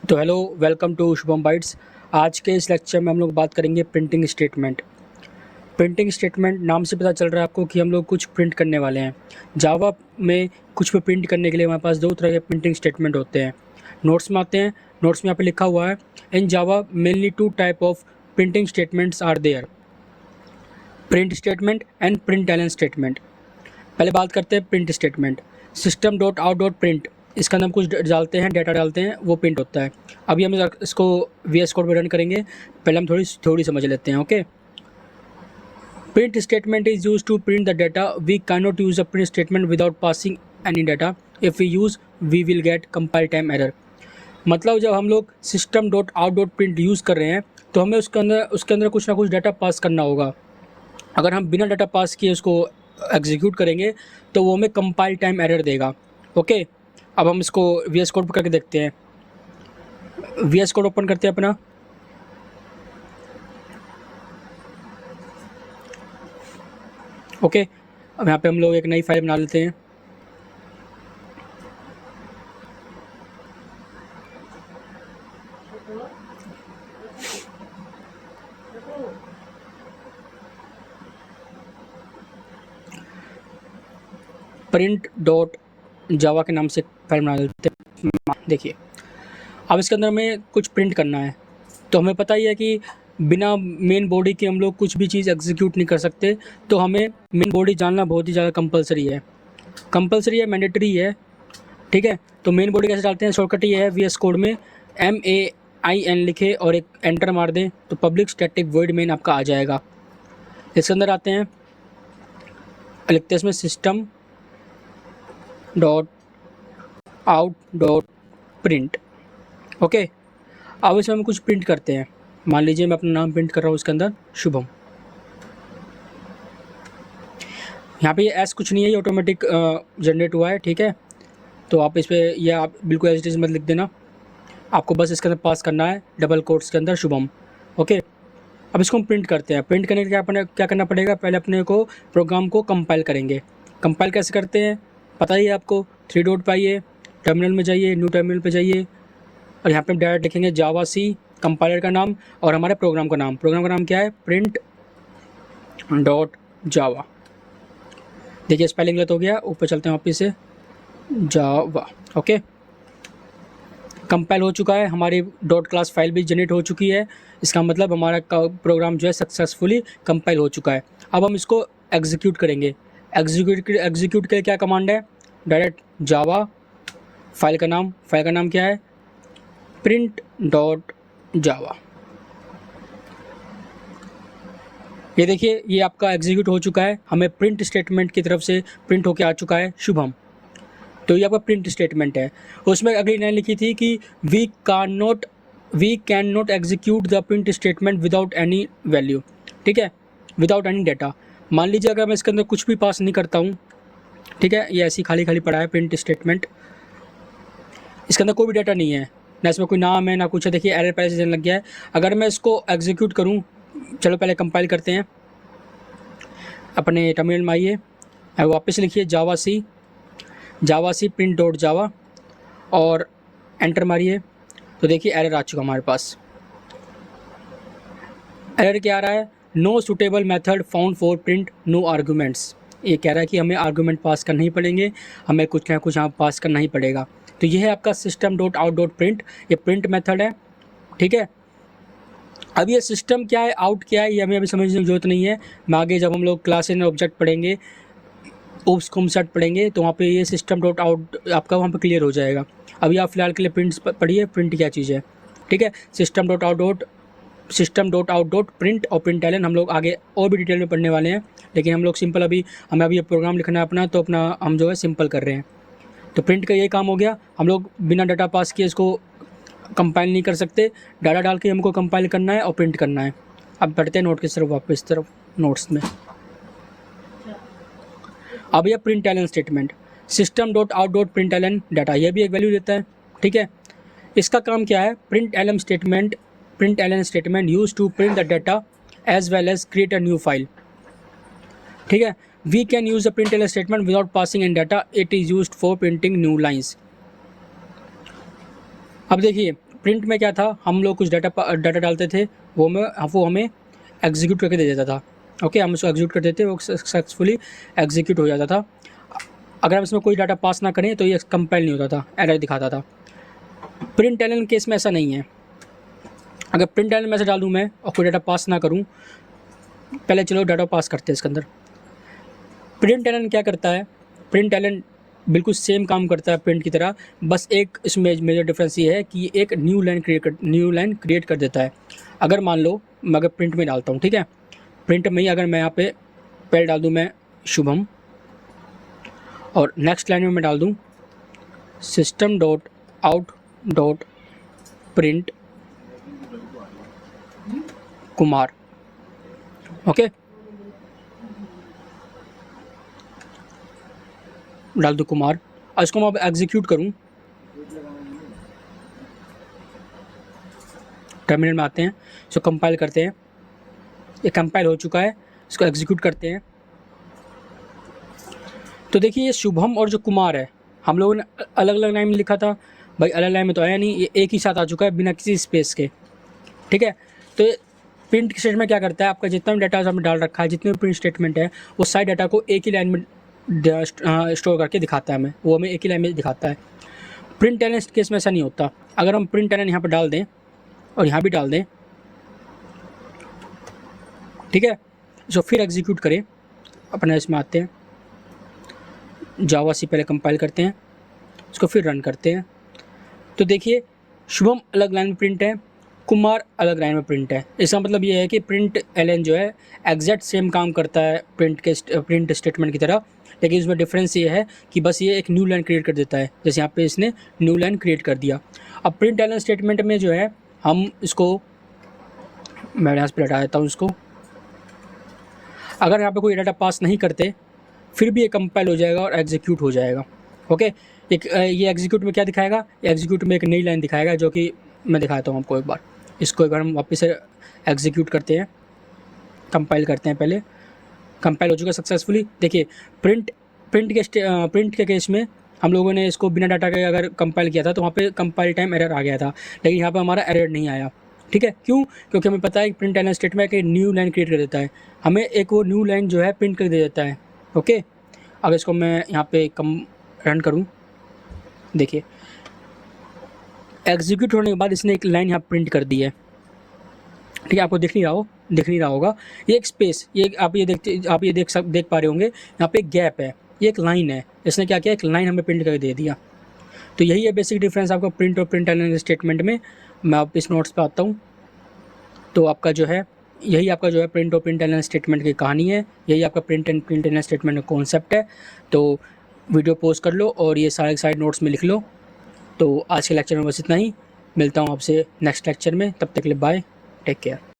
तो hello, welcome to Shubham bytes. आज के इस लेक्चर में हम लोग बात करेंगे प्रिंटिंग स्टेटमेंट। प्रिंटिंग स्टेटमेंट नाम से पता चल रहा है आपको कि हम लोग कुछ प्रिंट करने वाले हैं। जावा में कुछ भी प्रिंट करने के लिए हमारे पास दो तरह के प्रिंटिंग स्टेटमेंट होते हैं। नोट्स में आते हैं। नोट्स में यहाँ पे लिखा हुआ है, in Java mainly two type of printing statements are there, print statement and print Elon statement. पहले बात करते हैं print statement. System dot out dot print, इसके अंदर हम कुछ डालते हैं, डाटा डालते हैं, वो प्रिंट होता है। अभी हम इसको VS कोड में रन करेंगे। पहले हम थोड़ी समझ लेते हैं। Okay, print statement is use to print the data. We can not use a print statement without passing any data. If we use we will get compile time error. मतलब जब हम लोग system dot out dot print use कर रहे हैं तो हमें उसके अंदर कुछ ना कुछ डाटा पास करना होगा। अगर हम बिना डाटा पास किए उसको एग्जीक्यूट करेंगे तो वो हमें कंपाइल टाइम एरर देगा। ओके, अब हम इसको VS कोड पर करके देखते हैं। VS कोड ओपन करते हैं अपना। ओके, अब यहाँ पे हम लोग एक नई फाइल बना लेते हैं। प्रिंट डॉट जावा के नाम से फाइल बना लेते हैं। देखिए, अब इसके अंदर हमें कुछ प्रिंट करना है। तो हमें पता ही है कि बिना मेन बॉडी के हम लोग कुछ भी चीज़ एग्जीक्यूट नहीं कर सकते। तो हमें मेन बॉडी जानना बहुत ही ज़्यादा कंपलसरी है, मैंडेटरी है। ठीक है, तो मेन बॉडी कैसे डालते हैं? शॉर्टकट ये है, VS कोड में MAIN लिखे और एक एंटर मार दें तो पब्लिक स्टैटिक वॉइड मेन आपका आ जाएगा। इसके अंदर आते हैं, लिखते हैं इसमें system dot out dot print. Okay, अब इसमें हम कुछ प्रिंट करते हैं। मान लीजिए मैं अपना नाम प्रिंट कर रहा हूँ इसके अंदर, शुभम। यहाँ पे ये एस कुछ नहीं है, ये ऑटोमेटिक जनरेट हुआ है। ठीक है, तो आप इस पर ये आप बिल्कुल एज इट इज़ मत लिख देना, आपको बस इसके अंदर पास करना है डबल कोट्स के अंदर शुभम। ओके, अब इसको हम प्रिंट करते हैं। प्रिंट करने के लिए क्या करना पड़ेगा? पहले अपने को प्रोग्राम को कंपाइल करेंगे। कंपाइल कैसे करते हैं पता ही है आपको। 3 डॉट पे आइए, टर्मिनल में जाइए, न्यू टर्मिनल पे जाइए और यहाँ पे हम डायरेक्ट लिखेंगे जावा सी, कंपाइलर का नाम और हमारे प्रोग्राम का नाम। प्रोग्राम का नाम क्या है? प्रिंट डॉट जावा। देखिए स्पेलिंग गलत हो गया, ऊपर चलते हैं वापस से, जावा। ओके, कंपाइल हो चुका है, हमारी डॉट क्लास फाइल भी जनरेट हो चुकी है। इसका मतलब हमारा प्रोग्राम जो है सक्सेसफुली कंपाइल हो चुका है। अब हम इसको एग्जीक्यूट करेंगे। एग्जीक्यूट के लिए क्या कमांड है? डायरेक्ट जावा, फाइल का नाम क्या है? प्रिंट डॉट जावा। ये देखिए, ये आपका एग्जीक्यूट हो चुका है, हमें प्रिंट स्टेटमेंट की तरफ से प्रिंट होके आ चुका है शुभम। तो ये आपका प्रिंट स्टेटमेंट है। उसमें अगली लाइन लिखी थी कि we can not execute the print statement without any value. ठीक है, विदाउट एनी डाटा। मान लीजिए अगर मैं इसके अंदर कुछ भी पास नहीं करता हूँ, ठीक है, ये ऐसी खाली खाली पड़ा है प्रिंट स्टेटमेंट, इसके अंदर कोई भी डाटा नहीं है, ना इसमें कोई नाम है ना कुछ है। देखिए एरर पहले से देने लग गया है। अगर मैं इसको एग्जीक्यूट करूँ, चलो पहले कंपाइल करते हैं। अपने टर्मिनल में आइए, वापस लिखिए जावा सी प्रिंट डॉट जावा और एंटर मारिए तो देखिए एरर आ चुका हमारे पास। एरर क्या आ रहा है? No suitable method found for print, no arguments. ये कह रहा है कि हमें आर्गूमेंट पास करना ही पड़ेंगे, हमें कुछ ना कुछ यहाँ पास करना ही पड़ेगा। तो ये है आपका system dot out dot print, ये प्रिंट मेथड है। ठीक है, अब ये सिस्टम क्या है, आउट क्या है, ये हमें अभी समझने की जरूरत नहीं है। मैं आगे जब हम लोग क्लास एंड ऑब्जेक्ट पढ़ेंगे, ओप्स कॉन्सेप्ट पढ़ेंगे, तो वहाँ पे ये सिस्टम डॉट आउट आपका वहाँ पे क्लियर हो जाएगा। अभी आप फिलहाल के लिए प्रिंट पढ़िए, प्रिंट क्या चीज़ है। ठीक है, system dot out dot print और प्रिंट एलन हम लोग आगे और भी डिटेल में पढ़ने वाले हैं, लेकिन हम लोग सिंपल हमें अभी ये प्रोग्राम लिखना है अपना, तो अपना हम जो है सिंपल कर रहे हैं। तो प्रिंट का ये काम हो गया। हम लोग बिना डाटा पास किए इसको कंपाइल नहीं कर सकते, डाटा डाल के हमको कंपाइल करना है और प्रिंट करना है। अब बढ़ते हैं नोट की तरफ, वापस तरफ नोट्स में। अब यह print Elon statement, system dot out dot print ln data, यह भी एक वैल्यू देता है। ठीक है, इसका काम क्या है? Print Elon statement use to print the data as well as create a new file. ठीक है, we can use the print Elon statement without passing in data, it is used for printing new lines. अब देखिए print में क्या था, हम लोग कुछ डाटा डालते थे, वो हमें एग्जीक्यूट करके दे देता था। ओके, हम उसको एग्जीक्यूट कर देते, वो सक्सेसफुली एग्जीक्यूट हो जाता था। अगर हम इसमें कोई डाटा पास ना करें तो ये कंपाइल नहीं होता था, एरर दिखाता था। प्रिंट एलन केस में ऐसा नहीं है। अगर प्रिंट एलन में ऐसे डाल दूँ मैं और कोई डाटा पास ना करूँ, पहले चलो डाटा पास करते हैं इसके अंदर। प्रिंट एलन क्या करता है, प्रिंट एलन बिल्कुल सेम काम करता है प्रिंट की तरह, बस एक इसमें मेजर डिफरेंस ये है कि एक न्यू लाइन क्रिएट कर देता है। अगर मान लो मैं अगर प्रिंट में डालता हूँ, ठीक है, प्रिंट में ही अगर मैं यहाँ पे पहले डाल दूँ मैं शुभम, और नेक्स्ट लाइन में मैं डाल दूँ system.out.print कुमार। ओके, डाल दूँ कुमार, और इसको मैं अब एग्जीक्यूट करूँ। टर्मिनल में आते हैं, इसको कंपाइल करते हैं। ये कंपाइल हो चुका है, इसको एग्जीक्यूट करते हैं। तो देखिए ये शुभम और जो कुमार है, हम लोगों ने अलग अलग लाइन में लिखा था भाई, अलग लाइन में तो आया नहीं, ये एक ही साथ आ चुका है बिना किसी स्पेस के। ठीक है, तो प्रिंट स्टेटमेंट क्या करता है, आपका जितना भी डाटा आपने डाल रखा है, जितने भी प्रिंट स्टेटमेंट है, वो सारे डाटा को एक ही लाइन में स्टोर करके दिखाता है हमें, वो हमें एक ही लाइन में दिखाता है। प्रिंट एलन केस में ऐसा नहीं होता। अगर हम प्रिंट एलन यहाँ पर डाल दें और यहाँ भी डाल दें, ठीक है, इसको फिर एग्जीक्यूट करें, अपने इसमें आते हैं, जावा सी पहले कंपाइल करते हैं, इसको फिर रन करते हैं। तो देखिए शुभम अलग लाइन में प्रिंट है, कुमार अलग लाइन में प्रिंट है। इसका मतलब ये है कि प्रिंट एलन जो है एग्जैक्ट सेम काम करता है प्रिंट स्टेटमेंट की तरह, लेकिन इसमें डिफरेंस ये है कि बस ये एक न्यू लाइन क्रिएट कर देता है, जैसे यहाँ पे इसने न्यू लाइन क्रिएट कर दिया। अब प्रिंट एलन स्टेटमेंट में जो है हम इसको, मैं यहाँ पर हटा देता हूँ इसको, अगर यहाँ पे कोई डाटा पास नहीं करते फिर भी ये कंपाइल हो जाएगा और एग्जीक्यूट हो जाएगा। ओके, ये एग्जीक्यूट में क्या दिखाएगा, एग्जीक्यूट में एक नई लाइन दिखाएगा, जो कि मैं दिखाता हूँ आपको एक बार। इसको एक बार हम वापस से एग्जीक्यूट करते हैं, कंपाइल करते हैं। पहले कंपाइल हो चुका सक्सेसफुली। देखिए प्रिंट के केस में हम लोगों ने इसको बिना डाटा के अगर कंपाइल किया था तो वहाँ पे कंपाइल टाइम एरर आ गया था, लेकिन यहाँ पर हमारा एरर नहीं आया। ठीक है, क्यों? क्योंकि हमें पता है कि प्रिंट एलन स्टेटमेंट एक न्यू लाइन क्रिएट कर देता है, हमें एक वो न्यू लाइन जो है प्रिंट कर दे देता है। ओके, अगर इसको मैं यहाँ पे रन करूँ, देखिए एग्जीक्यूट होने के बाद इसने एक लाइन यहाँ प्रिंट कर दी है। ठीक है, आपको दिख नहीं रहा होगा, ये एक स्पेस, ये आप ये देख पा रहे होंगे, यहाँ पे एक गैप है, ये एक लाइन है। इसने क्या किया, एक लाइन हमें प्रिंट करके दे दिया। तो यही है बेसिक डिफरेंस आपका प्रिंट और प्रिंट एलन स्टेटमेंट में। मैं आप इस नोट्स पे आता हूँ, तो आपका जो है यही आपका जो है प्रिंट और प्रिंट एलन स्टेटमेंट की कहानी है, यही आपका प्रिंट एलन स्टेटमेंट का कॉन्सेप्ट है। तो वीडियो पॉज कर लो और ये सारे नोट्स में लिख लो। तो आज के लेक्चर में बस इतना ही, मिलता हूँ आपसे नेक्स्ट लेक्चर में, तब तक के लिए बाय, टेक केयर।